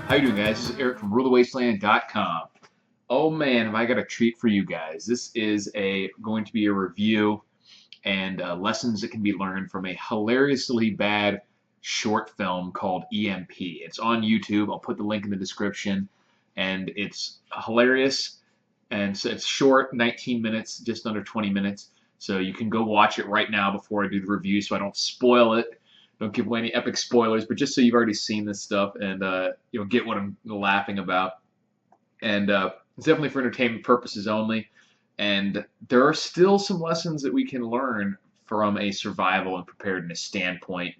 How you doing, guys? This is Eric from RuleTheWasteland.com. Oh man, have I got a treat for you guys. This is going to be a review and lessons that can be learned from a hilariously bad short film called EMP. It's on YouTube. I'll put the link in the description. And it's hilarious. And so it's short, 19 minutes, just under 20 minutes. So you can go watch it right now before I do the review so I don't spoil it. Don't give away any epic spoilers, but just so you've already seen this stuff and you'll get what I'm laughing about. And it's definitely for entertainment purposes only. And there are still some lessons that we can learn from a survival and preparedness standpoint.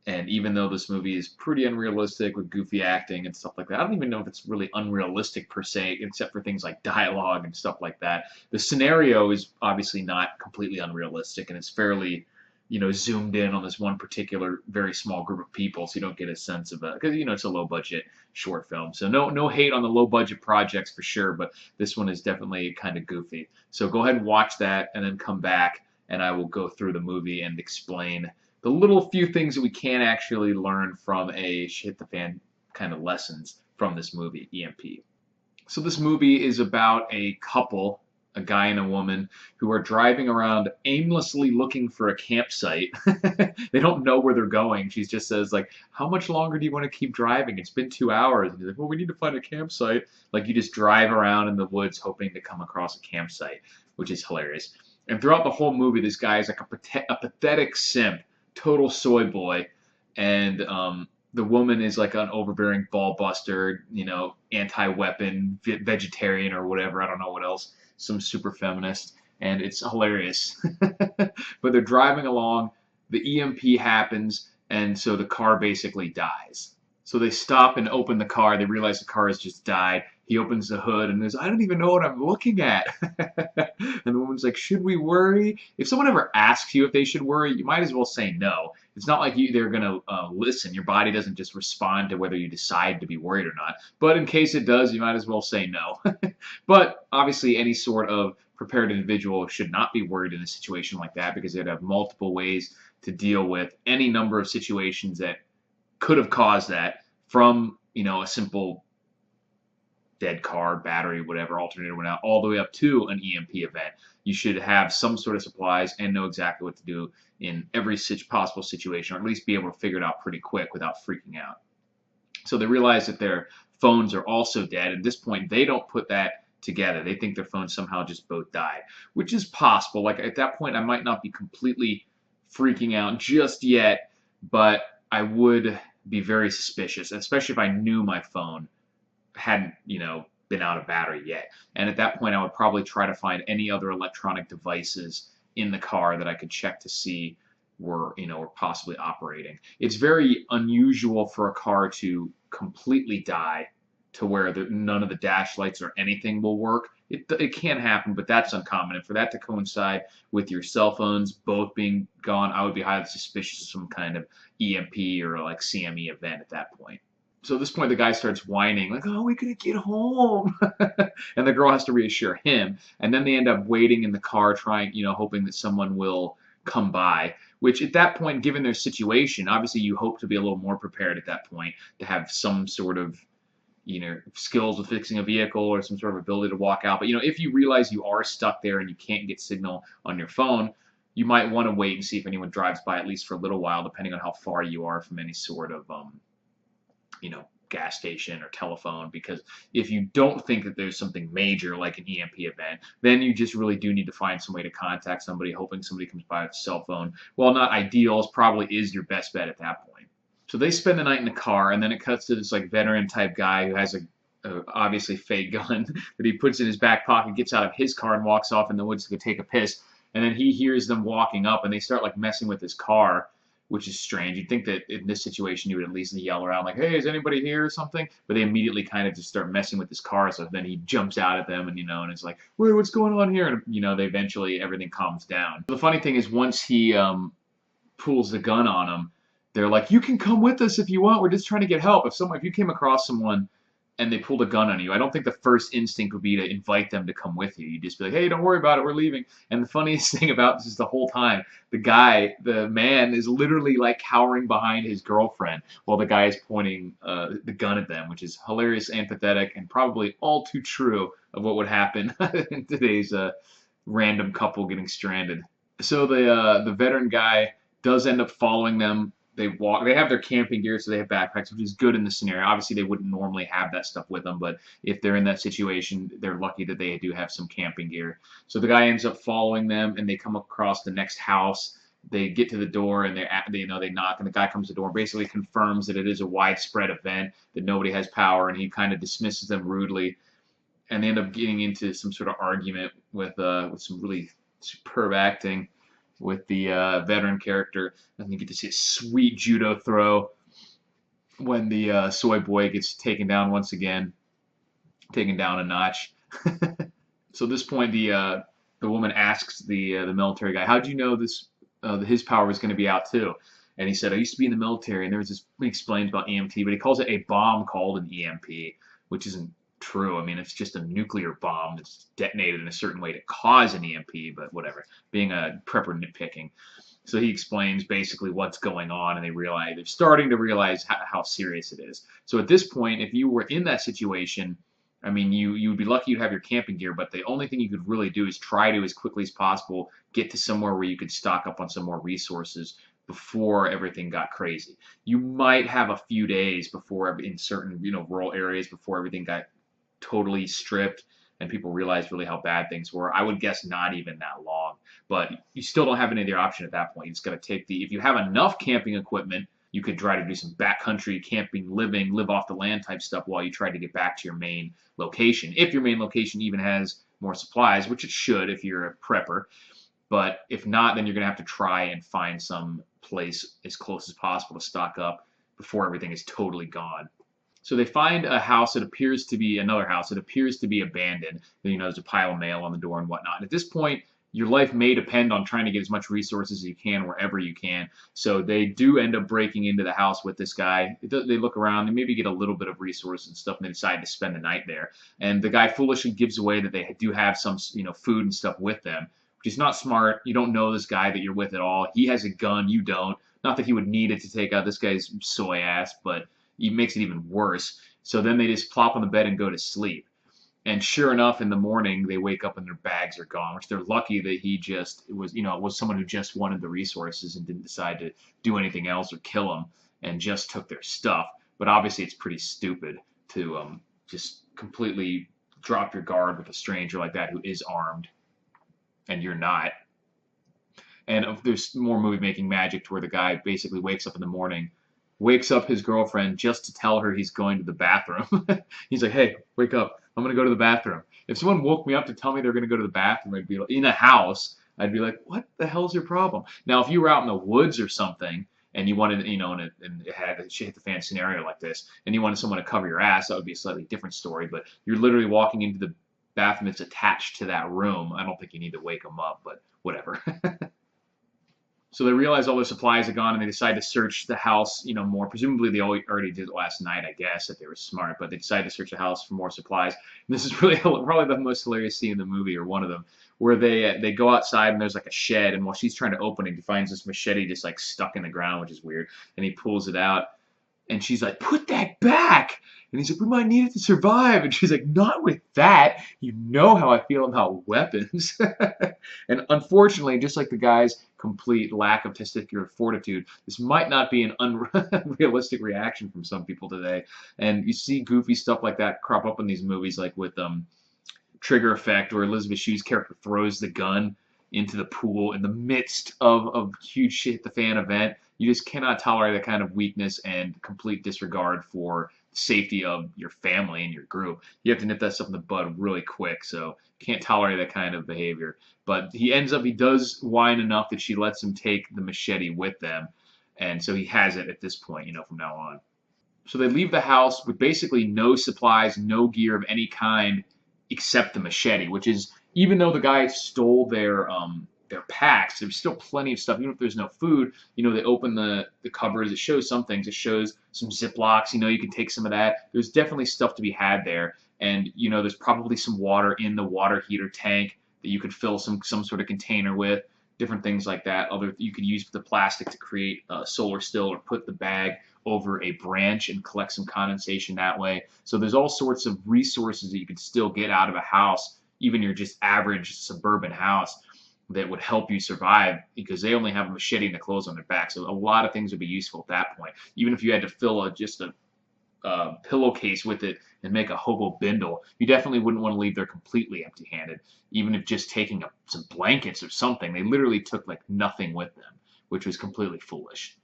And even though this movie is pretty unrealistic with goofy acting and stuff like that, I don't even know if it's really unrealistic per se, except for things like dialogue and stuff like that. The scenario is obviously not completely unrealistic, and it's fairly zoomed in on this one particular very small group of people, so you don't get a sense of it, because it's a low budget short film. So no hate on the low budget projects for sure, but this one is definitely kind of goofy. So go ahead and watch that and then come back and I will go through the movie and explain the little few things that we can actually learn from a shit the fan kind of lessons from this movie, EMP. So this movie is about a couple, a guy and a woman, who are driving around aimlessly looking for a campsite. They don't know where they're going. She just says, like, how much longer do you want to keep driving? It's been 2 hours. And he's like, well, we need to find a campsite. Like, you just drive around in the woods hoping to come across a campsite, which is hilarious. And throughout the whole movie, this guy is like a pathetic simp, total soy boy. And the woman is like an overbearing ball buster, anti-weapon, vegetarian or whatever. I don't know what else. Some super feminist, and it's hilarious. But they're driving along, the EMP happens, and so the car basically dies. So they stop and open the car. They realize the car has just died. He opens the hood and goes, I don't even know what I'm looking at. And the woman's like, should we worry? If someone ever asks you if they should worry, you might as well say no. It's not like they're going to listen. Your body doesn't just respond to whether you decide to be worried or not. But in case it does, you might as well say no. But obviously any sort of prepared individual should not be worried in a situation like that, because they'd have multiple ways to deal with any number of situations that could have caused that, from a simple dead car, battery, whatever, alternator went out, all the way up to an EMP event. You should have some sort of supplies and know exactly what to do in every possible situation, or at least be able to figure it out pretty quick without freaking out. So they realize that their phones are also dead. At this point, they don't put that together. They think their phones somehow just both died, which is possible. Like, at that point, I might not be completely freaking out just yet, but I would be very suspicious, especially if I knew my phone hadn't, been out of battery yet. And at that point, I would probably try to find any other electronic devices in the car that I could check to see were possibly operating. It's very unusual for a car to completely die to where none of the dash lights or anything will work. It can happen, but that's uncommon. And for that to coincide with your cell phones both being gone, I would be highly suspicious of some kind of EMP or like CME event at that point. So at this point, the guy starts whining, like, oh, we gotta get home. And the girl has to reassure him. And then they end up waiting in the car, trying, hoping that someone will come by. Which at that point, given their situation, obviously you hope to be a little more prepared at that point, to have some sort of skills with fixing a vehicle or some sort of ability to walk out. But, if you realize you are stuck there and you can't get signal on your phone, you might want to wait and see if anyone drives by, at least for a little while, depending on how far you are from any sort of, gas station or telephone. Because if you don't think that there's something major like an EMP event, then you just really do need to find some way to contact somebody, hoping somebody comes by with a cell phone. While not ideal, it probably is your best bet at that point. So they spend the night in the car, and then it cuts to this like veteran type guy who has a obviously fake gun that he puts in his back pocket, gets out of his car and walks off in the woods to go take a piss. And then he hears them walking up, and they start like messing with his car, which is strange. You'd think that in this situation you would at least yell around like, hey, is anybody here or something? But they immediately kind of just start messing with his car. So then he jumps out at them and, and it's like, wait, what's going on here? And, they eventually, everything calms down. The funny thing is, once he pulls the gun on him, they're like, you can come with us if you want. We're just trying to get help. If you came across someone and they pulled a gun on you, I don't think the first instinct would be to invite them to come with you. You'd just be like, hey, don't worry about it, we're leaving. And the funniest thing about this is the whole time, the man, is literally like cowering behind his girlfriend while the guy is pointing the gun at them, which is hilarious and pathetic and probably all too true of what would happen in today's random couple getting stranded. So the veteran guy does end up following them. They have their camping gear, so they have backpacks, which is good in this scenario. Obviously, they wouldn't normally have that stuff with them, but if they're in that situation, they're lucky that they do have some camping gear. So the guy ends up following them, and they come across the next house. They get to the door, and they knock, and the guy comes to the door, basically confirms that it is a widespread event, that nobody has power, and he kind of dismisses them rudely, and they end up getting into some sort of argument with some really superb acting with the veteran character, and you get to see a sweet judo throw when the soy boy gets taken down once again, taken down a notch. So at this point, the woman asks the military guy, "How do you know this? His power was going to be out too?" And he said, "I used to be in the military, and there was this." He explains about EMP, but he calls it a bomb called an EMP, which isn't true. I mean, it's just a nuclear bomb that's detonated in a certain way to cause an EMP, but whatever. Being a prepper nitpicking. So he explains basically what's going on, and they're starting to realize how serious it is. So at this point, if you were in that situation, I mean, you would be lucky you'd have your camping gear, but the only thing you could really do is try to, as quickly as possible, get to somewhere where you could stock up on some more resources before everything got crazy. You might have a few days before, in certain rural areas, before everything got totally stripped and people realized really how bad things were. I would guess not even that long, but you still don't have any other option at that point. You just got to if you have enough camping equipment, you could try to do some backcountry camping, live off the land type stuff while you try to get back to your main location. If your main location even has more supplies, which it should if you're a prepper. But if not, then you're going to have to try and find some place as close as possible to stock up before everything is totally gone. So they find a house that appears to be another house that appears to be abandoned. There's a pile of mail on the door and whatnot. And at this point, your life may depend on trying to get as much resources as you can wherever you can. So they do end up breaking into the house with this guy. They look around, they maybe get a little bit of resources and stuff, and they decide to spend the night there. And the guy foolishly gives away that they do have some, food and stuff with them, which is not smart. You don't know this guy that you're with at all. He has a gun, you don't. Not that he would need it to take out this guy's soy ass, but it makes it even worse. So then they just plop on the bed and go to sleep. And sure enough, in the morning, they wake up and their bags are gone, which they're lucky that it was someone who just wanted the resources and didn't decide to do anything else or kill them and just took their stuff. But obviously, it's pretty stupid to just completely drop your guard with a stranger like that who is armed and you're not. And there's more movie-making magic to where the guy basically wakes up in the morning, wakes up his girlfriend just to tell her he's going to the bathroom. He's like, "Hey, wake up. I'm going to go to the bathroom." If someone woke me up to tell me they're going to go to the bathroom, I'd be like, in a house, I'd be like, "What the hell's your problem?" Now, if you were out in the woods or something and you wanted, and it had a shit hit the fan scenario like this, and you wanted someone to cover your ass, that would be a slightly different story. But you're literally walking into the bathroom that's attached to that room. I don't think you need to wake them up, but whatever. So they realize all their supplies are gone, and they decide to search the house, more. Presumably they already did it last night, I guess, if they were smart. But they decide to search the house for more supplies. And this is really probably the most hilarious scene in the movie, or one of them, where they go outside and there's like a shed, and while she's trying to open it, he finds this machete just like stuck in the ground, which is weird. And he pulls it out, and she's like, "Put that back!" And he's like, "We might need it to survive." And she's like, "Not with that. You know how I feel about weapons." And unfortunately, just like the guy's complete lack of testicular fortitude, this might not be an unrealistic reaction from some people today. And you see goofy stuff like that crop up in these movies, like with Trigger Effect, where Elizabeth Shue's character throws the gun into the pool in the midst of a huge shit hit the fan event. You just cannot tolerate that kind of weakness and complete disregard for the safety of your family and your group. You have to nip that stuff in the bud really quick, so can't tolerate that kind of behavior. But he does whine enough that she lets him take the machete with them, and so he has it at this point, from now on. So they leave the house with basically no supplies, no gear of any kind except the machete, which is, even though the guy stole they're packed. There's still plenty of stuff, even if there's no food. They open the cupboards. It shows some things. It shows some Ziplocs. You can take some of that. There's definitely stuff to be had there. And there's probably some water in the water heater tank that you could fill some sort of container with. Different things like that. You could use the plastic to create a solar still, or put the bag over a branch and collect some condensation that way. So there's all sorts of resources that you could still get out of a house, even your just average suburban house, that would help you survive, because they only have a machete and the clothes on their back. So a lot of things would be useful at that point. Even if you had to fill just a pillowcase with it and make a hobo bindle, you definitely wouldn't want to leave there completely empty-handed. Even if just taking some blankets or something, they literally took like nothing with them, which was completely foolish.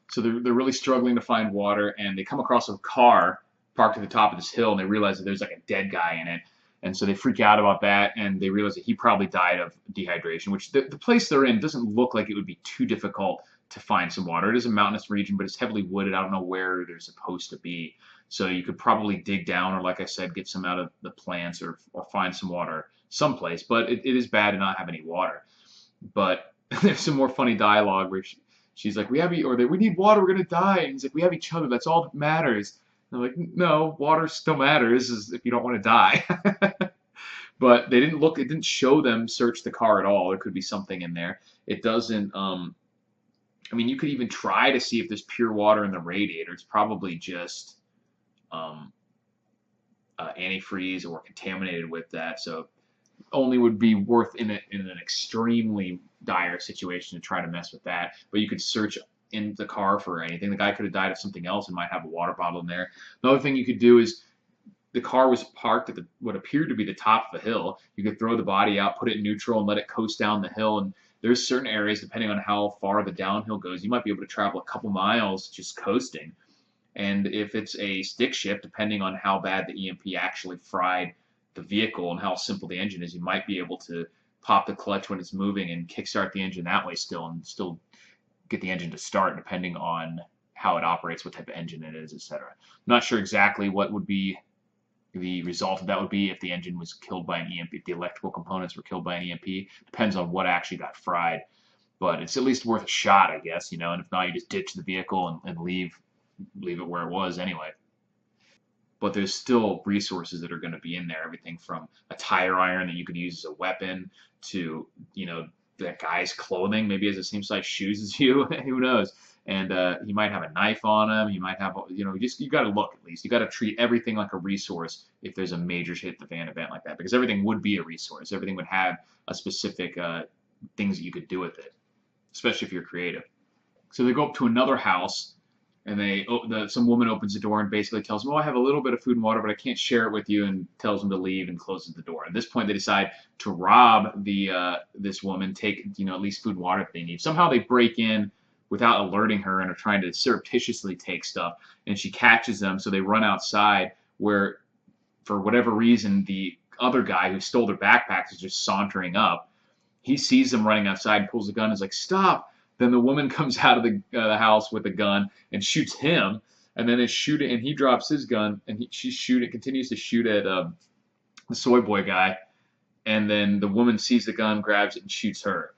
So they're really struggling to find water, and they come across a car parked at the top of this hill, and they realize that there's like a dead guy in it. And so they freak out about that, and they realize that he probably died of dehydration, which the place they're in doesn't look like it would be too difficult to find some water. It is a mountainous region, but it's heavily wooded. I don't know where they're supposed to be. So you could probably dig down, or like I said, get some out of the plants, or find some water someplace. But it is bad to not have any water. But there's some more funny dialogue where she's like, we need water, we're going to die. And he's like, we have each other, that's all that matters. And I'm like, no, water still matters if you don't want to die. But it didn't show them search the car at all. There could be something in there. It doesn't, you could even try to see if there's pure water in the radiator. It's probably just antifreeze or contaminated with that. So only would be worth in an extremely dire situation to try to mess with that. But you could search in the car for anything. The guy could have died of something else and might have a water bottle in there. Another thing you could do is, the car was parked at what appeared to be the top of a hill. You could throw the body out, put it in neutral, and let it coast down the hill. And there's certain areas, depending on how far the downhill goes, you might be able to travel a couple miles just coasting. And if it's a stick shift, depending on how bad the EMP actually fried the vehicle and how simple the engine is, you might be able to pop the clutch when it's moving and kickstart the engine that way and still get the engine to start, depending on how it operates, what type of engine it is, etc. I'm not sure exactly what would be the result of that would be if the engine was killed by an EMP, if the electrical components were killed by an EMP. Depends on what actually got fried. But it's at least worth a shot, I guess, and if not, you just ditch the vehicle and leave it where it was anyway. But there's still resources that are going to be in there. Everything from a tire iron that you could use as a weapon to, that guy's clothing. Maybe he has the same size shoes as you. Who knows? And he might have a knife on him. He might have, you got to look at least. You got to treat everything like a resource if there's a major hit the fan event like that, because everything would be a resource. Everything would have a specific things that you could do with it, especially if you're creative. So they go up to another house, and some woman opens the door and basically tells them, I have a little bit of food and water, but I can't share it with you, and tells them to leave and closes the door. At this point, they decide to rob this woman, take at least food and water if they need. Somehow they break in without alerting her and are trying to surreptitiously take stuff, and she catches them, so they run outside, where for whatever reason the other guy who stole their backpacks is just sauntering up. He sees them running outside, pulls the gun, and is like, stop. Then the woman comes out of the house with a gun and shoots him, and then he drops his gun, and continues to shoot at the soy boy guy, and then the woman sees the gun, grabs it, and shoots her.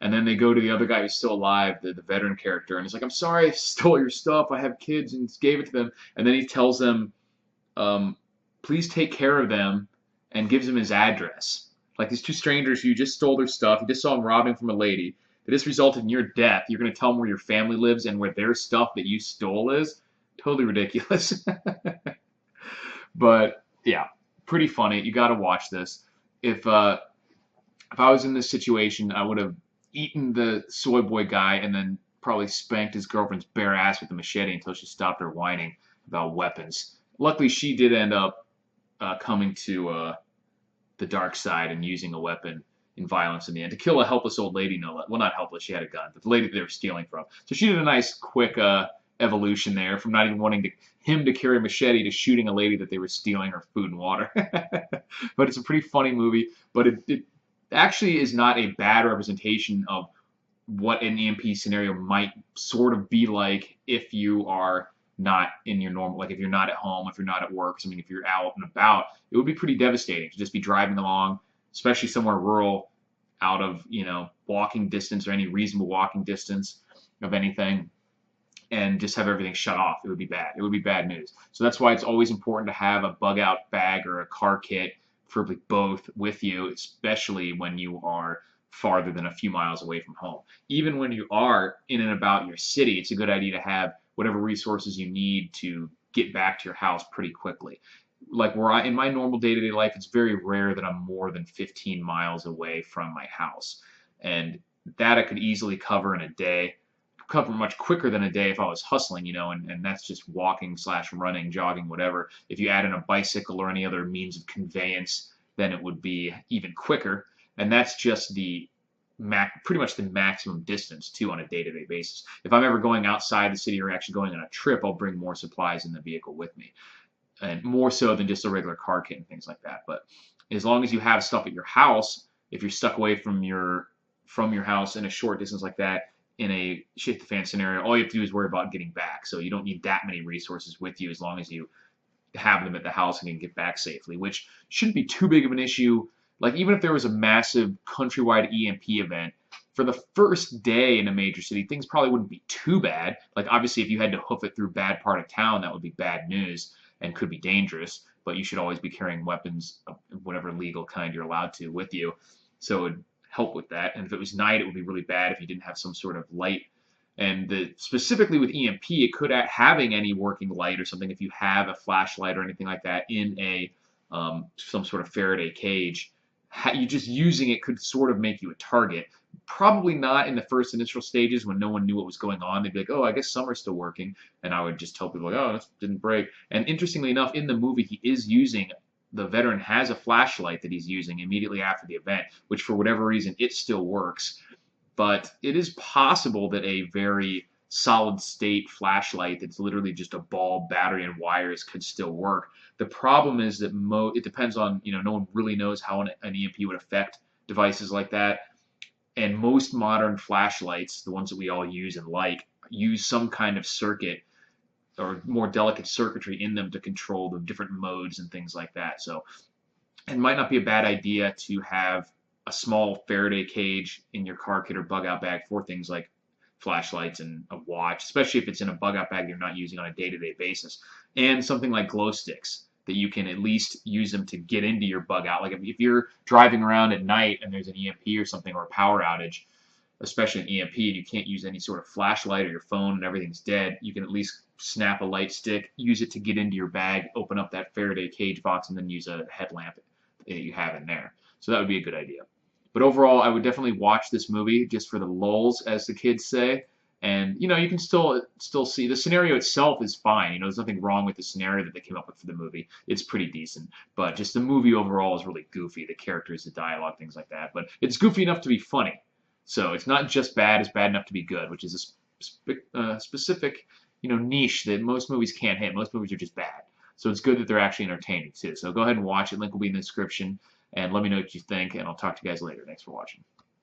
And then they go to the other guy who's still alive, the veteran character, and he's like, I'm sorry I stole your stuff. I have kids, and gave it to them. And then he tells them, please take care of them, and gives them his address. Like, these two strangers, you just stole their stuff. You just saw them robbing from a lady. This resulted in your death. You're going to tell them where your family lives and where their stuff that you stole is? Totally ridiculous. But, yeah, pretty funny. You got to watch this. If I was in this situation, I would have eaten the soy boy guy and then probably spanked his girlfriend's bare ass with a machete until she stopped her whining about weapons. Luckily, she did end up coming to the dark side and using a weapon in violence in the end to kill a helpless old lady. Well, not helpless, she had a gun, but the lady that they were stealing from. So she did a nice, quick evolution there from not even wanting him to carry a machete to shooting a lady that they were stealing her food and water. But it's a pretty funny movie, but it actually is not a bad representation of what an EMP scenario might sort of be like if you are not in your normal, like if you're not at home, if you're not at work. If you're out and about, it would be pretty devastating to just be driving along, especially somewhere rural, out of, walking distance or any reasonable walking distance of anything, and just have everything shut off. It would be bad. It would be bad news. So that's why it's always important to have a bug out bag or a car kit, preferably both, with you, especially when you are farther than a few miles away from home. Even when you are in and about your city, it's a good idea to have whatever resources you need to get back to your house pretty quickly. Like in my normal day-to-day life, it's very rare that I'm more than 15 miles away from my house. And that I could easily cover in a day, cover much quicker than a day if I was hustling, and that's just walking / running, jogging, whatever. If you add in a bicycle or any other means of conveyance, then it would be even quicker. And that's just pretty much the maximum distance too on a day-to-day basis. If I'm ever going outside the city or actually going on a trip, I'll bring more supplies in the vehicle with me, and more so than just a regular car kit and things like that. But as long as you have stuff at your house, if you're stuck away from your house in a short distance like that, in a shit the fan scenario, all you have to do is worry about getting back. So you don't need that many resources with you as long as you have them at the house and can get back safely, which shouldn't be too big of an issue. Like, even if there was a massive countrywide EMP event, for the first day in a major city, things probably wouldn't be too bad. Like, obviously, if you had to hoof it through a bad part of town, that would be bad news and could be dangerous. But you should always be carrying weapons of whatever legal kind you're allowed to with you. So it would help with that. And if it was night, it would be really bad if you didn't have some sort of light. And specifically with EMP, it could having any working light or something, if you have a flashlight or anything like that in a some sort of Faraday cage, you just using it could sort of make you a target. Probably not in the first initial stages when no one knew what was going on. They'd be like, oh, I guess some are still working. And I would just tell people, like, oh, this didn't break. And interestingly enough, in the movie, the veteran has a flashlight that he's using immediately after the event, which for whatever reason, it still works. But it is possible that a very solid state flashlight that's literally just a bulb, battery, and wires could still work. The problem is that it depends on, no one really knows how an EMP would affect devices like that. And most modern flashlights, the ones that we all use and like, use some kind of circuit or more delicate circuitry in them to control the different modes and things like that. So it might not be a bad idea to have a small Faraday cage in your car kit or bug out bag for things like flashlights and a watch, especially if it's in a bug out bag you're not using on a day-to-day basis, and something like glow sticks that you can at least use them to get into your bug out. Like if you're driving around at night and there's an EMP or something, or a power outage, especially an EMP, and you can't use any sort of flashlight or your phone and everything's dead, you can at least snap a light stick, use it to get into your bag, open up that Faraday cage box, and then use a headlamp that you have in there. So that would be a good idea. But overall, I would definitely watch this movie just for the lulz, as the kids say. And, you can still see the scenario itself is fine. There's nothing wrong with the scenario that they came up with for the movie. It's pretty decent. But just the movie overall is really goofy. The characters, the dialogue, things like that. But it's goofy enough to be funny. So it's not just bad, it's bad enough to be good, which is a specific, niche that most movies can't hit. Most movies are just bad. So it's good that they're actually entertaining, too. So go ahead and watch it. Link will be in the description. And let me know what you think, and I'll talk to you guys later. Thanks for watching.